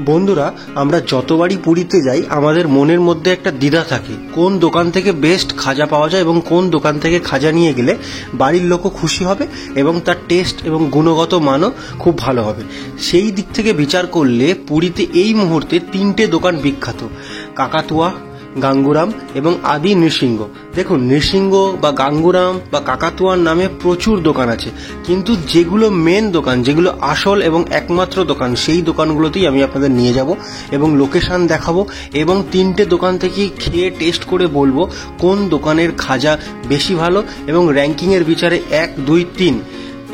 বন্ধুরা, আমরা যতবারই পুরীতে যাই আমাদের মনের মধ্যে একটা দ্বিধা থাকে, কোন দোকান থেকে বেস্ট খাজা পাওয়া যায় এবং কোন দোকান থেকে খাজা নিয়ে গেলে বাড়ির লোকও খুশি হবে এবং তার টেস্ট এবং গুণগত মানও খুব ভালো হবে। সেই দিক থেকে বিচার করলে পুরীতে এই মুহূর্তে 3টে দোকান বিখ্যাত: কাকাতুয়া, গাঙ্গুরাম এবং আদি নৃসিংহ। দেখুন, নৃসিংহ বা গাঙ্গুরাম বা কাকাতুয়ার নামে প্রচুর দোকান আছে, কিন্তু যেগুলো মেন দোকান, যেগুলো আসল এবং একমাত্র দোকান, সেই দোকানগুলোতেই আমি আপনাদের নিয়ে যাব এবং লোকেশন দেখাবো এবং 3টে দোকান থেকে খেয়ে টেস্ট করে বলবো কোন দোকানের খাজা বেশি ভালো এবং র্যাঙ্কিংয়ের বিচারে 1, 2, 3।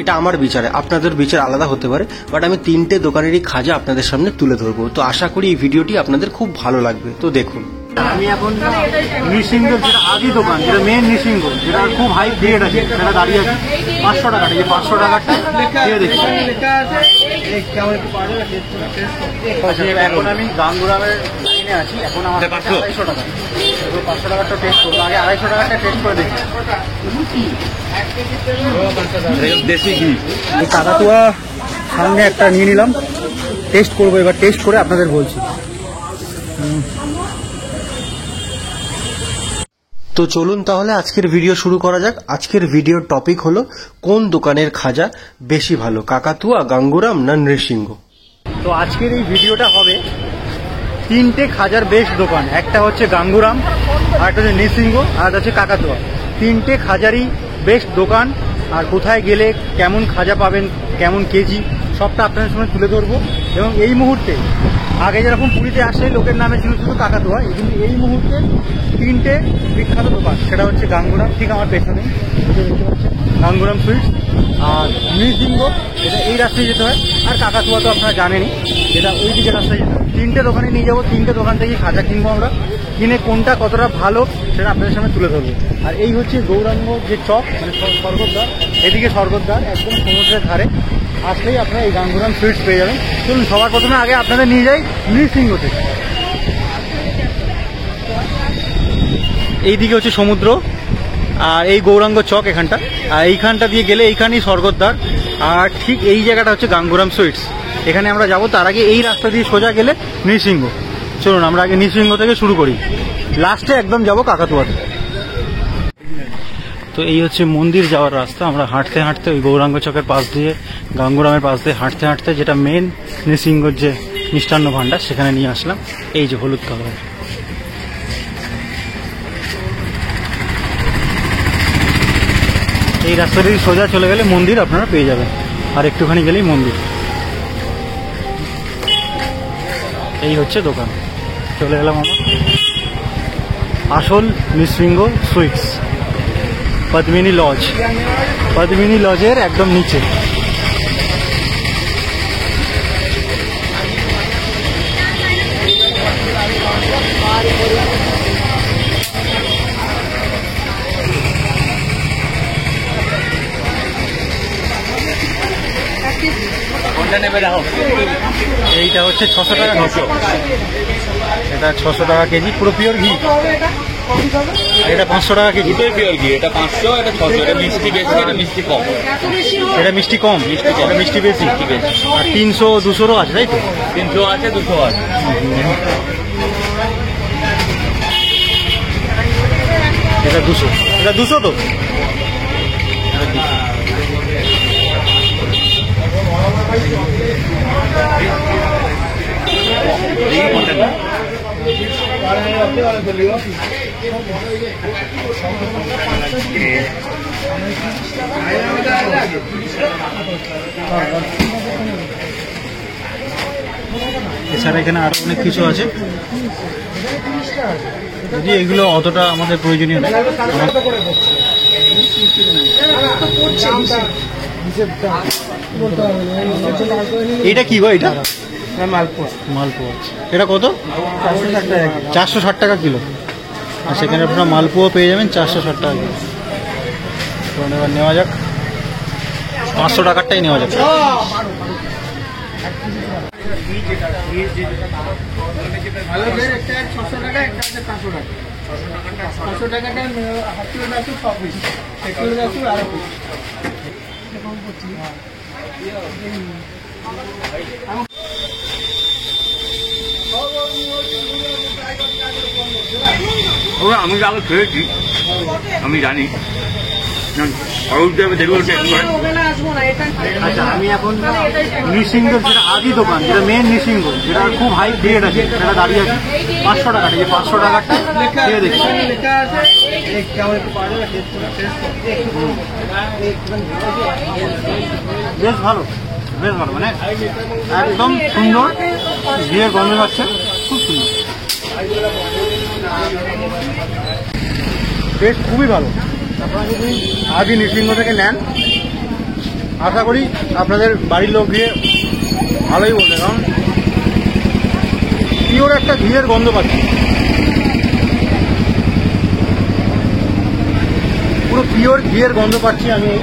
এটা আমার বিচারে, আপনাদের বিচার আলাদা হতে পারে, বাট আমি 3টে দোকানেরই খাজা আপনাদের সামনে তুলে ধরবো। তো আশা করি এই ভিডিওটি আপনাদের খুব ভালো লাগবে। তো দেখুন, আমি এখন নৃসিংহ, যেটা আদি দোকান, যেটা মেন নৃসিংহ, যেটা খুব হাই গ্রেড আছে, সেটা দাঁড়িয়ে আছে 500 টাকা। এই 500 টাকাটা খেয়ে দেখি। এখন আমি গাঙ্গুরামের লাইনে আছি, এখন আমার 250 টাকা। 500 টাকাটা টেস্ট করবো, আগে 250 টাকাটা টেস্ট করে দেখি। দেশি ঘি এই কাকাতুয়া সামনে একটা নিয়ে নিলাম, টেস্ট করবো। এবার টেস্ট করে আপনাদের বলছি। তো চলুন তাহলে আজকের ভিডিও শুরু করা যাক। আজকের ভিডিওর টপিক হলো কোন দোকানের খাজা বেশি ভালো, কাকাতুয়া, গাঙ্গুরাম না নৃসিংহ। তো আজকের এই ভিডিওটা হবে 3টে খাজার বেস্ট দোকান। একটা হচ্ছে গাঙ্গুরাম, আর একটা হচ্ছে নৃসিংহ, আর একটা হচ্ছে কাকাতুয়া। 3টে খাজারই বেস্ট দোকান, আর কোথায় গেলে কেমন খাজা পাবেন, কেমন কেজি, সবটা আপনাদের সামনে তুলে ধরবো। এবং এই মুহূর্তে, আগে যেরকম পুরীতে আসে লোকের নামে ছিল শুধু কাকাতুয়া, কিন্তু এই মুহূর্তে 3টে বিখ্যাত দোকান। সেটা হচ্ছে গাঙ্গুরাম, ঠিক আমার পেছনে দেখতে পাচ্ছেন, গাঙ্গুরাম সুইটস, আর নৃসিংহ, এটা এই রাস্তায় যেতে হয়, আর কাকাতুয়া তো আপনারা জানেনই, যেটা ওই দিকে রাস্তায় যেতে হয়। 3টে দোকানে নিয়ে যাবো, 3টে দোকান থেকে খাজা কিনবো আমরা, কিনে কোনটা কতটা ভালো সেটা আপনাদের সামনে তুলে ধরবো। আর এই হচ্ছে গৌরাঙ্গ যে চক, মানে স্বর্গদ্বার, এদিকে স্বর্গদ্বার, একদম সমুদ্রের ধারে আসলেই আপনারা এই গাঙ্গুরাম সুইটস পেয়ে যাবেন। চলুন সবার প্রথমে আগে আপনাদের নিয়ে যাই নৃসিংহ থেকে। এইদিকে হচ্ছে সমুদ্র, আর এই গৌরাঙ্গ চক এখানটা, আর এইখানটা দিয়ে গেলে এইখানেই স্বর্গদ্বার, আর ঠিক এই জায়গাটা হচ্ছে গাঙ্গুরাম সুইটস। এখানে আমরা যাবো, তার আগে এই রাস্তা দিয়ে সোজা গেলে নৃসিংহ। চলুন আমরা আগে নৃসিংহ থেকে শুরু করি, লাস্টে একদম যাবো কাকাতুয়াতে। তো এই হচ্ছে মন্দির যাওয়ার রাস্তা। আমরা হাঁটতে হাঁটতে ওই গৌরাঙ্গ চকের পাশ দিয়ে, গাঙ্গুরামের পাশ দিয়ে হাঁটতে হাঁটতে যেটা মেন নৃসিংহর যে মিষ্টান্ন ভাণ্ডার, সেখানে নিয়ে আসলাম। এই যে হলুদ কালার, এই রাস্তা দিয়ে সোজা চলে গেলে মন্দির আপনারা পেয়ে যাবেন, আর একটুখানি গেলেই মন্দির। এই হচ্ছে দোকান, চলে গেলাম আমরা আসল নৃসিংহ সুইটস, পদ্মিনী লজ, পদ্মিনী লজের একদম নিচে। এইটা হচ্ছে 600 টাকা কেজি, এটা 600 টাকা কেজি, পুরো পিওর ঘি। এটা 500 টাকা কেজি, পিওর ঘি। এটা 500, এটা 600। এটা মিষ্টি বেশি, এটা মিষ্টি কম। এটা মিষ্টি কম, এটা মিষ্টি বেশি। আর 300, 200 আছে, তাই তো? 300 আছে, 200 আছে। এটা 200, এটা 200 তো। এছাড়া এখানে আরো অনেক কিছু আছে, যদি এগুলো অতটা আমাদের প্রয়োজনীয় নেই। এটা কি গো? এটা মালপোয়া। মালপোয়া, এটা কত? 460 টাকা কিলো। আর সেখানে আপনারা মালপোয়া পেয়ে যাবেন 460 টাকা কিলো। এবার নেওয়া যাক, 500 টাকারটাই নেওয়া যাক। ওকে আমি আগে খেয়েছি, আমি জানি আচ্ছা, আমি এখন নৃসিংহ যেটা আদি দোকান, যেটা মেন নৃসিংহ, যেটা খুব হাই গ্রেড আছে, সেটা দাঁড়িয়ে আছে 500 টাকা। এই 500 টাকাটা খেয়ে দেখি। বেশ ভালো, বেশ ভালো, মানে একদম সুন্দর, ঘিয়ের গন্ধ পাচ্ছে, খুব সুন্দর, টেস্ট খুবই ভালো। আপনারা যদি আদি নৃসিংহ থেকে নেন, আশা করি আপনাদের বাড়ির লোক গিয়ে ভালোই বলবে, কারণ পিওর একটা ঘিয়ের গন্ধ পাচ্ছি, পুরো পিওর ঘিয়ের গন্ধ পাচ্ছি আমি এই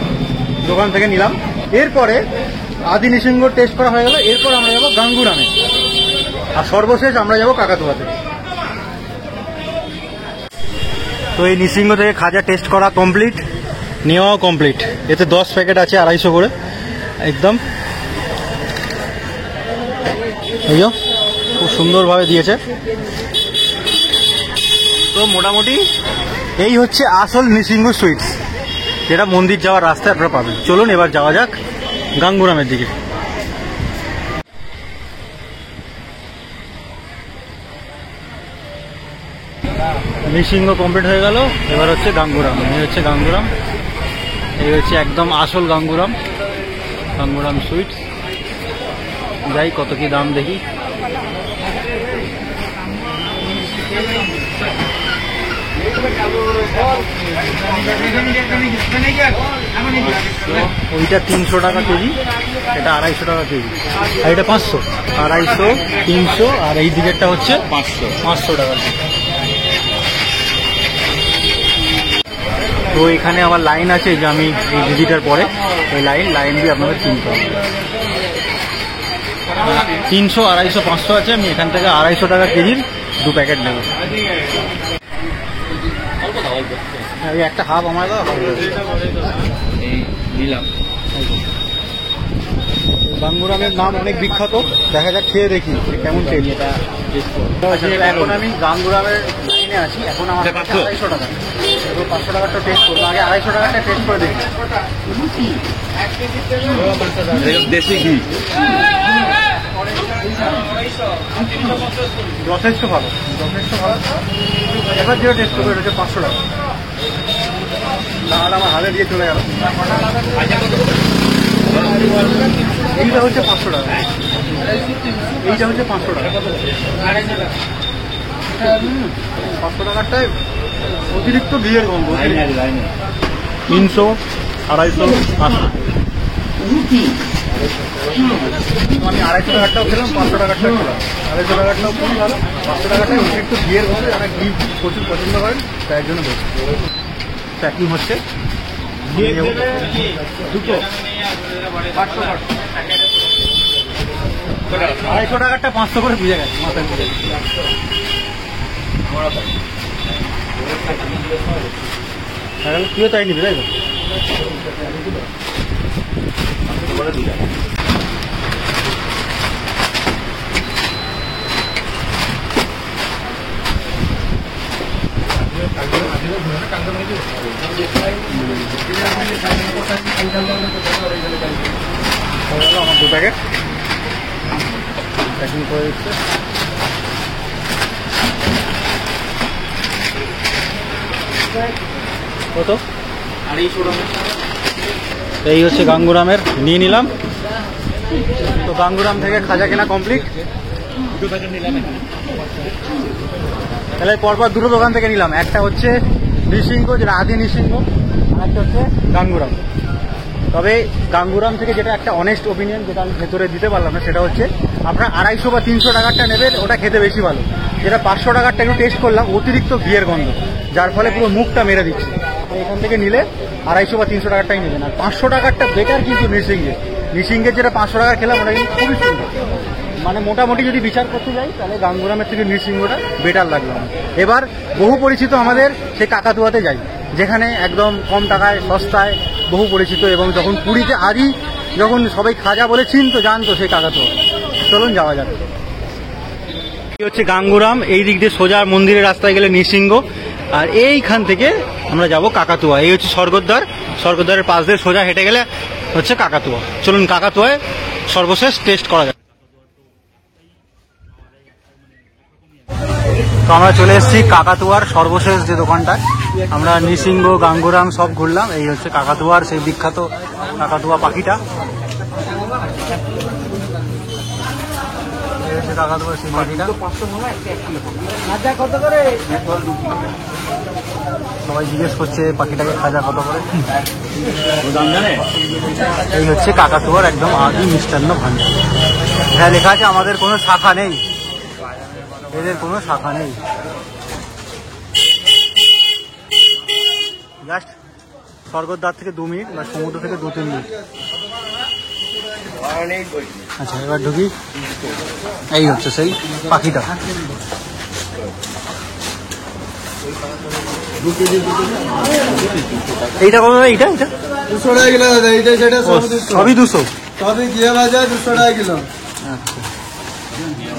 দোকান থেকে নিলাম। এরপরে আদি নৃসিংহ টেস্ট করা হয়ে গেল, এরপর আমরা যাবো গাঙ্গুরামে, আর সর্বশেষ আমরা যাবো কাকাতুয়াতে। তো এই নৃসিংহ থেকে খাজা টেস্ট করা কমপ্লিট, নেওয়াও কমপ্লিট। এতে 10 প্যাকেট আছে 250 করে, একদম এই খুব সুন্দরভাবে দিয়েছে। তো মোটামুটি এই হচ্ছে আসল নৃসিংহ সুইটস, যেটা মন্দির যাওয়ার রাস্তায় আপনারা পাবেন। চলুন এবার যাওয়া যাক গাঙ্গুরামের দিকে। নৃসিংহ কমপ্লিট হয়ে গেল, এবার হচ্ছে গাঙ্গুরাম। এই হচ্ছে গাঙ্গুরাম, এই হচ্ছে একদম আসল গাঙ্গুরাম, গাঙ্গুরাম সুইটস। যাই কত কি দাম দেখি। ওইটা 300 টাকা কেজি, এটা 250 টাকা কেজি, আর এটা 500, 250, 300, আর এই দিকেরটা হচ্ছে 500 টাকা। তো এখানে আমার লাইন আছে, যে আমি এই দিদিটার পরে ওই লাইন দিয়ে আপনাদের চিনতে হবে। 300, 250, 500 আছে। আমি এখান থেকে 250 টাকা কেজির 2 প্যাকেট নেব। এই একটা হাফ আমার নিলাম। গাঙ্গুরামের নাম অনেক বিখ্যাত, দেখা যাক খেয়ে দেখি কেমন টেস্ট। এখন আমি গাঙ্গুরামের লাইনে আছি, এখন আমার 250 টাকা, 500 টাকাটা টেস্ট করবো। আগে 250 টাকাটা টেস্ট করে দেখি। দেশি ঘি যথেষ্ট ভালো, যথেষ্ট ভালো। এবার যেটা টেস্ট করবো এটা হচ্ছে 500 টাকা। তাহলে আমার হাতে দিয়ে চলে গেল। এইটা হচ্ছে 500 টাকা, এইটা হচ্ছে 500 টাকা। 500 টাকারটায় অতিরিক্ত ঘিয়ের গন্ধ। 300, 250, 500। আমি 250 টাকারটাও খেলাম, 500 টাকারটাও খেলাম। 250 টাকারটাও খুবই ভালো, 500 টাকাটায় অতিরিক্ত ঘিয়ের গন্ধ। যারা ঘি প্রচুর পছন্দ করেন তাই জন্য বলছি। প্যাকিং হচ্ছে দুটো 250 টাকারটা 500 করে বুঝে গেছে, মাথায় বুঝে গেছে। তুইও তাই নিবি, তাই তো? আমার 2 প্যাকেট প্যাকিং করে দিচ্ছে। কত? 250 টাকা। এই হচ্ছে গাঙ্গুরামের, নিয়ে নিলাম। তো গাঙ্গুরাম থেকে খাজা কেনা কমপ্লিট। তাহলে পরপর দুটো দোকান থেকে নিলাম, একটা হচ্ছে নৃসিংহ, যেটা আদি নৃসিংহ, আর একটা হচ্ছে গাঙ্গুরাম। তবে গাঙ্গুরাম থেকে যেটা একটা অনেস্ট ওপিনিয়ন, যেটা আমি ভেতরে দিতে পারলাম না, সেটা হচ্ছে আপনার 250 বা 300 টাকারটা নেবেন, ওটা খেতে বেশি ভালো। যেটা 500 টাকারটা একটু টেস্ট করলাম, অতিরিক্ত ঘিয়ের গন্ধ, যার ফলে পুরো মুখটা মেরে দিচ্ছে। এখান থেকে নিলে 250 বা 300 টাকারটাই নেবেন। আর 500 টাকারটা বেটার কিন্তু নৃসিংহের যেটা 500 টাকা খেলাম ওটা কিন্তু খুবই সুন্দর। মানে মোটামুটি যদি বিচার করতে যাই তাহলে গাঙ্গুরামের থেকে নৃসিংহটা বেটার লাগলো। এবার বহু পরিচিত আমাদের সেই কাকাতুয়াতে যাই, যেখানে একদম কম টাকায় সস্তায় বহু পরিচিত, এবং যখন পুরীতে আদি যখন সবাই খাজা বলে চিনতো, জানতো সেই কাকাতুয়া। চলুন যাওয়া যাবে। এই হচ্ছে গাঙ্গুরাম, এই দিক দিয়ে সোজা মন্দিরের রাস্তায় গেলে নৃসিংহ, আর এইখান থেকে আমরা যাব কাকাতুয়া। এই হচ্ছে স্বর্গদ্বার, স্বর্গদ্বারের পাশ দিয়ে সোজা হেঁটে গেলে হচ্ছে কাকাতুয়া। চলুন কাকাতুয়ায় সর্বশেষ টেস্ট করা যাক। তো আমরা চলে এসেছি কাকাতুয়ার সর্বশেষ যে দোকানটা। আমরা নিসিংহ, গাঙ্গুরাম সব ঘুরলাম। এই হচ্ছে কাকাতুয়ার সেই বিখ্যাত কাকাতুয়া পাখিটা। এই হচ্ছে কাকাতুয়ার সেই পাখিটা। সবাই জিজ্ঞেস করছে পাখিটাকে খাজা কত করে। এই হচ্ছে কাকাতুয়ার একদম আদি মিষ্টান্ন ভান্ডার। এখানে লেখা আছে আমাদের কোনো শাখা নেই, এদের কোনো শাখা নেই। জাস্ট স্বর্গদ্বার থেকে 2 মিনিট বা সমুদ্র থেকে 2-3 মিনিট। আচ্ছা এবার ঢুকি। এই হচ্ছে সেই পাখিটা। এইটা কত? এইটা 200 টাকা কিলো দাদা। এইটা সেটা সবই 200। সবই ঘিয়ে ভাজা 200 টাকা কিলো। আচ্ছা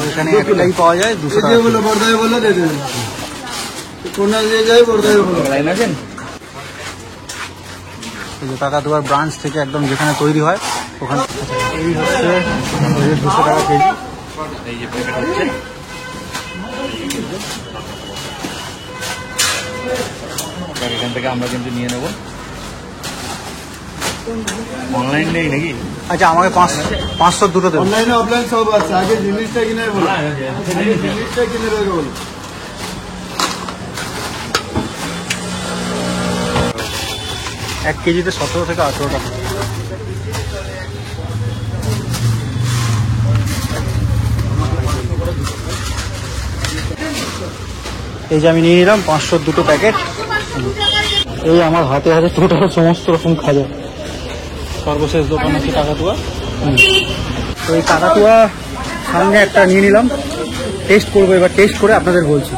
এখানে একটাই পাওয়া যায় 200 টাকা। বলো বর্দায় বলো দিয়ে দেবেন, কোনা দিয়ে যাই বর্দায় বলো। কাকাতুয়ার ব্রাঞ্চ থেকে একদম যেখানে তৈরি হয় ওখানে। এই হচ্ছে 200 টাকা কেজি। এখান থেকে আমরা কিন্তু নিয়ে নেব। অনলাইন নেই নাকি? আচ্ছা আমাকে 500 দুটো দেবো। অনলাইনে অফলাইন সব আছে, আগে জিনিসটা কিনে বলো, জিনিসটা কিনে দেবে বলো। 1 কেজিতে 17 থেকে 18 টাকা। এই যে আমি নিয়ে নিলাম 500 দুটো প্যাকেট। এই আমার হাতে হাতে টোটাল সমস্ত রকম খাজা। সর্বশেষ দোকান হচ্ছে কাকাতুয়া। তো এই কাকাতুয়া সামনে একটা নিয়ে নিলাম, টেস্ট করবো। এবার টেস্ট করে আপনাদের বলছি।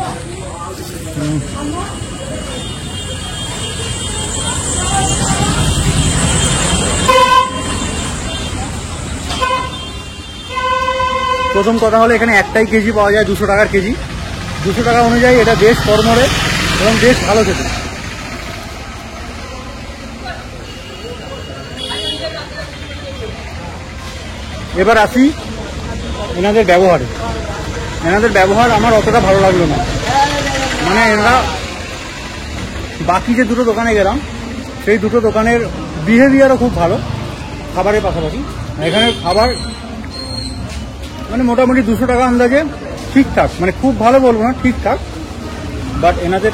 প্রথম কথা হলো এখানে একটাই কেজি পাওয়া যায় 200 টাকার কেজি। 200 টাকা অনুযায়ী এটা বেশ কর্মরে এবং বেশ ভালো খেতে। এবার আসি এনাদের ব্যবহারে। এনাদের ব্যবহার আমার অতটা ভালো লাগলো না। মানে এনারা বাকি যে দুটো দোকানে গেলাম সেই দুটো দোকানের বিহেভিয়ারও খুব ভালো খাবারের পাশাপাশি। এখানে খাবার মানে মোটামুটি 200 টাকা আন্দাজে ঠিকঠাক, মানে খুব ভালো বলবো না, ঠিকঠাক। বাট এনাদের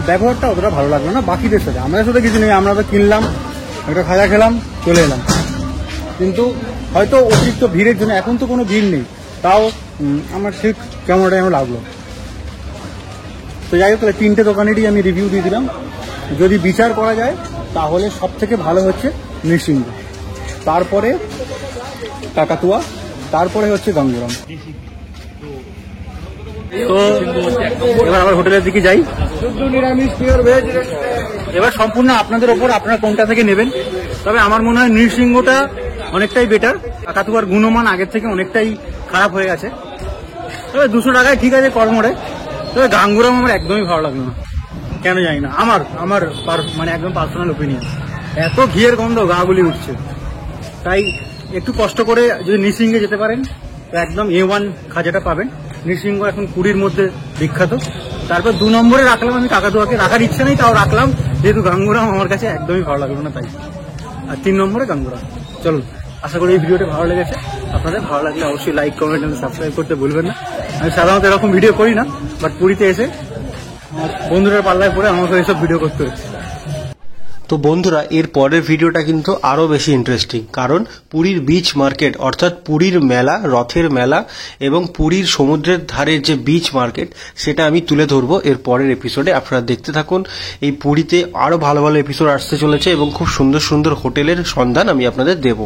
ব্যবহারটা অতটা ভালো লাগলো না বাকিদের সাথে। আমাদের সাথে কিছু নেই, আমরা তো কিনলাম, একটা খাজা খেলাম, চলে এলাম। কিন্তু হয়তো অতিরিক্ত ভিড়ের জন্য, এখন তো কোনো ভিড় নেই, তাও আমার ঠিক কেমন যেন লাগলো। তো যাই হোক, তাহলে 3টে দোকানেরই আমি রিভিউ দিয়ে দিলাম। যদি বিচার করা যায় তাহলে সব থেকে ভালো হচ্ছে নৃসিংহ, তারপরে কাকাতুয়া, তারপরে হচ্ছে গাঙ্গুরাম। তো এবার আবার হোটেলের দিকে যাই। নিরামিষ পিওর ভেজ। এবার সম্পূর্ণ আপনাদের ওপর, আপনারা কোনটা থেকে নেবেন। তবে আমার মনে হয় নৃসিংহটা অনেকটাই বেটার। কাকাতুয়ার গুণমান আগের থেকে অনেকটাই খারাপ হয়ে গেছে। তবে 200 টাকায় ঠিক আছে কর্মরে। তবে গাঙ্গুরাম আমার একদমই ভালো লাগলো না, কেন জানি না। আমার মানে একদম পার্সোনাল ওপিনিয়ন। এত ঘিয়ের গন্ধ, গা গুলি উঠছে। তাই একটু কষ্ট করে যদি নৃসিংহে যেতে পারেন তো একদম A1 খাজাটা পাবেন। নৃসিংহ এখন পুরীর মধ্যে বিখ্যাত। তারপর 2 নম্বরে রাখলাম আমি কাকাতুয়াকে। রাখার ইচ্ছা নেই, তাও রাখলাম, যেহেতু গাঙ্গুরাম আমার কাছে একদমই ভালো লাগলো না তাই। আর 3 নম্বরে গাঙ্গুরাম। চলুন, আশা করি এই ভিডিওটা ভালো লেগেছে। আপনাদের ভালো লাগলে অবশ্যই লাইক, কমেন্ট এবং সাবস্ক্রাইব করতে ভুলবেন না। আমি সাধারণত এরকম ভিডিও করি না, বাট পুরীতে এসে আমার বন্ধুরা পাল্লায় পড়ে আমাকে এইসব ভিডিও করতে হচ্ছে। তো বন্ধুরা, এর পরের ভিডিওটা কিন্তু আরও বেশি ইন্টারেস্টিং, কারণ পুরীর বিচ মার্কেট অর্থাৎ পুরীর মেলা, রথের মেলা এবং পুরীর সমুদ্রের ধারের যে বিচ মার্কেট, সেটা আমি তুলে ধরবো এর পরের এপিসোডে। আপনারা দেখতে থাকুন। এই পুরীতে আরও ভালো ভালো এপিসোড আসতে চলেছে এবং খুব সুন্দর সুন্দর হোটেলের সন্ধান আমি আপনাদের দেবো।